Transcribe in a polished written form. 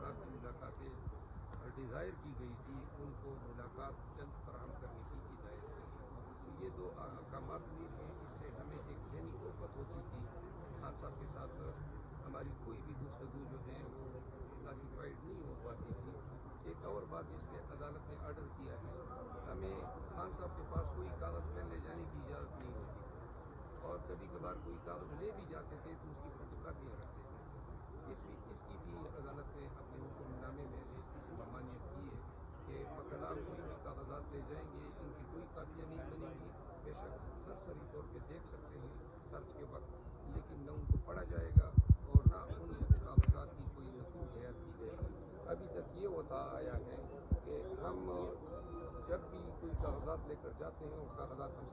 افراد کی ملاقاتیں ڈیزائر کی گئی تھی ان کو ملاقات جلد فراہم کرنے کی ہدایت کی ہے۔ یہ دو احکامات بھی ہیں، اس سے ہمیں ایک ذہنی الفت ہوتی تھی، خان صاحب کے ساتھ ہماری کوئی بھی گفتگو جو ہے وہ کلاسیفائڈ نہیں ہو پاتی تھی۔ ایک اور بات اس پہ عدالت نے آرڈر کیا ہے، ہمیں خان صاحب کے پاس کوئی کاغذ پین لے جانے کی اجازت نہیں ہوتی تھی، اور کبھی کبھار کوئی کاغذ لے بھی جاتے تھے تو اس کی فوٹو کاپیاں رکھ دیتے تھے۔ اس کی بھی عدالت نے اپنے حکم نامے میں سختی سے ممانعت کی ہے کہ بقلار کوئی بھی کاغذات لے جائیں گے، ان کی کوئی کاپیاں نہیں بنیں گی، بے شک سرسری طور پہ دیکھ سکتے ہیں سرچ کے وقت، لیکن نہ ان کو پڑھا جائے گا اور نہ ان کاغذات کی کوئی نقل تیار کی جائے گی۔ ابھی تک یہ ہوتا آیا ہے کہ ہم جب بھی کوئی کاغذات لے کر جاتے ہیں وہ کاغذات ہم